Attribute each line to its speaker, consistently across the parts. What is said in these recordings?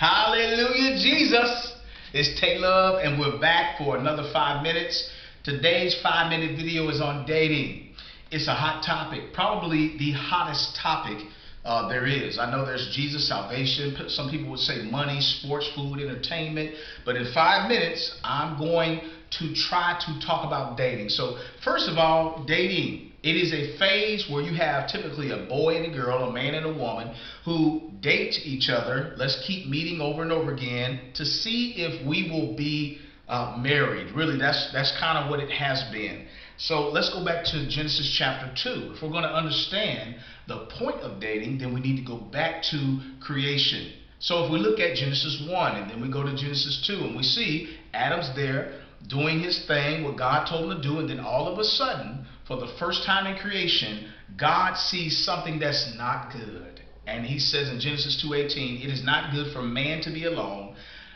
Speaker 1: Hallelujah, Jesus. It's tay-love, and we're back for another 5 minutes. Today's 5-minute video is on dating. It's a hot topic, probably the hottest topic there is. I know there's Jesus, salvation. Some people would say money, sports, food, entertainment. But in 5 minutes, I'm going to try to talk about dating. So first of all, dating. It is a phase where you have typically a boy and a girl, a man and a woman, who date each other. Let's keep meeting over and over again to see if we will be married. Really, that's kind of what it has been. So let's go back to Genesis chapter 2. If we're going to understand the point of dating, then we need to go back to creation. So if we look at Genesis 1 and then we go to Genesis 2 and we see Adam's there doing his thing, what God told him to do, and then all of a sudden, for the first time in creation, God sees something that's not good. And he says in Genesis 2:18, it is not good for man to be alone.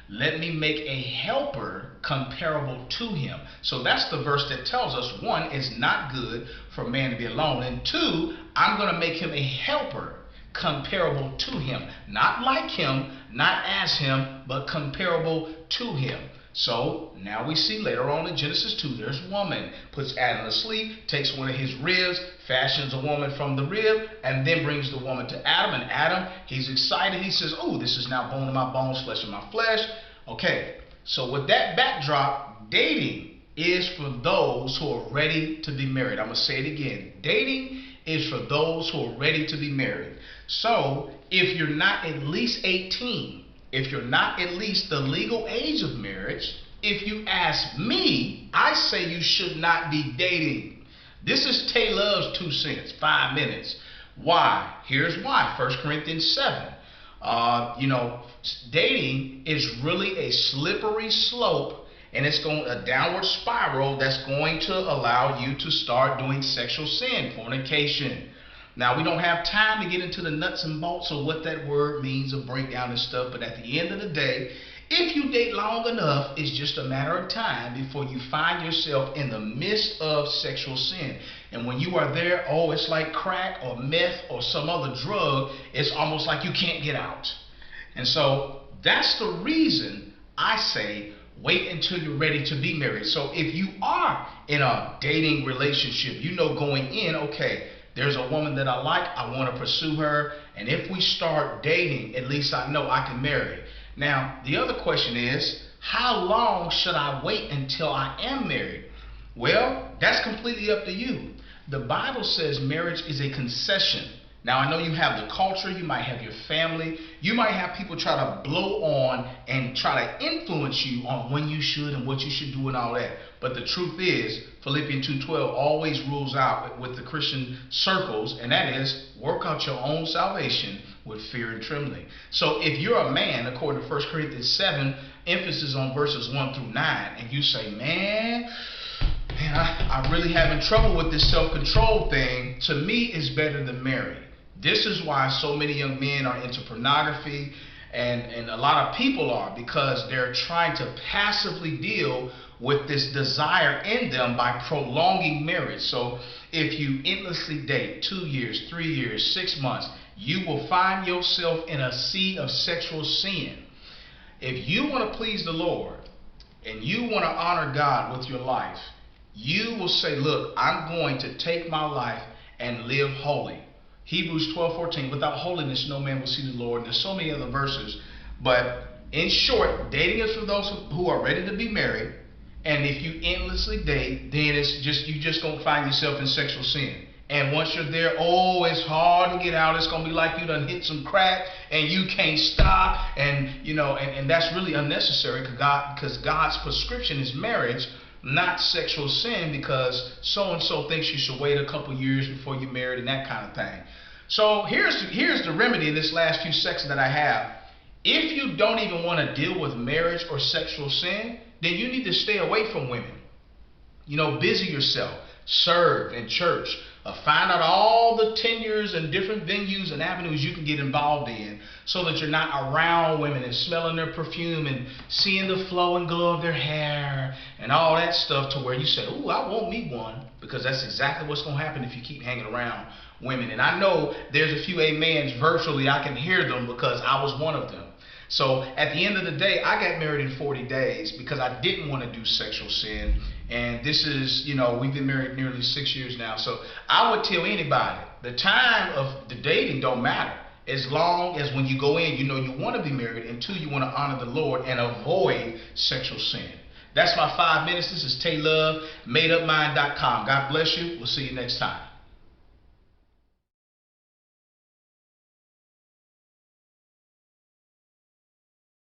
Speaker 1: Let me make a helper comparable to him. So that's the verse that tells us, one, it's not good for man to be alone. And two, I'm going to make him a helper comparable to him. Not like him, not as him, but comparable to him. So now we see later on in Genesis 2, there's woman, puts Adam to sleep, takes one of his ribs, fashions a woman from the rib, and then brings the woman to Adam. And Adam, he's excited. He says, oh, this is now bone of my bones, flesh of my flesh. Okay, so with that backdrop, dating is for those who are ready to be married. I'm going to say it again. Dating is for those who are ready to be married. So if you're not at least 18, if you're not at least the legal age of marriage, if you ask me, I say you should not be dating. This is tay-love's 2 cents, 5 minutes. Why? Here's why. 1 Corinthians 7. Dating is really a slippery slope, and it's going a downward spiral that's going to allow you to start doing sexual sin, fornication. Now, we don't have time to get into the nuts and bolts of what that word means, or breakdown and stuff, but at the end of the day, if you date long enough, it's just a matter of time before you find yourself in the midst of sexual sin. And when you are there, oh, it's like crack or meth or some other drug. It's almost like you can't get out. And so that's the reason I say wait until you're ready to be married. So if you are in a dating relationship, going in, okay, there's a woman that I like, I want to pursue her, and if we start dating, at least I know I can marry. Now, the other question is, how long should I wait until I am married? Well, that's completely up to you. The Bible says marriage is a concession. Now, I know you have the culture, you might have your family, you might have people try to blow on and try to influence you on when you should and what you should do and all that. But the truth is, Philippians 2:12 always rules out with the Christian circles, and that is, work out your own salvation with fear and trembling. So if you're a man, according to 1 Corinthians 7, emphasis on verses 1 through 9, and you say, man, I'm really having trouble with this self-control thing, to me, it's better than marry. This is why so many young men are into pornography, and a lot of people are, because they're trying to passively deal with this desire in them by prolonging marriage. So if you endlessly date 2 years, 3 years, 6 months, you will find yourself in a sea of sexual sin. If you want to please the Lord and you want to honor God with your life, you will say, look, I'm going to take my life and live holy. Hebrews 12:14, without holiness no man will see the Lord. And there's so many other verses. But in short, dating is for those who are ready to be married. And if you endlessly date, then you're just going to find yourself in sexual sin. And once you're there, oh, it's hard to get out. It's going to be like you done hit some crack and you can't stop. And, and that's really unnecessary, because God's prescription is marriage, not sexual sin, because so-and-so thinks you should wait a couple years before you're married and that kind of thing. So here's the remedy in this last few seconds that I have. If you don't even want to deal with marriage or sexual sin, then you need to stay away from women. Busy yourself, serve in church, find out all the tenures and different venues and avenues you can get involved in, so that you're not around women and smelling their perfume and seeing the flow and glow of their hair and all that stuff, to where you say, ooh, I want me one, because that's exactly what's going to happen if you keep hanging around women. And I know there's a few amens virtually. I can hear them, because I was one of them. So at the end of the day, I got married in 40 days because I didn't want to do sexual sin. And this is, we've been married nearly 6 years now. So I would tell anybody, the time of the dating don't matter. As long as when you go in, you want to be married, and two, you want to honor the Lord and avoid sexual sin. That's my 5 minutes. This is tay-love, madeupmind.com. God bless you. We'll see you next time.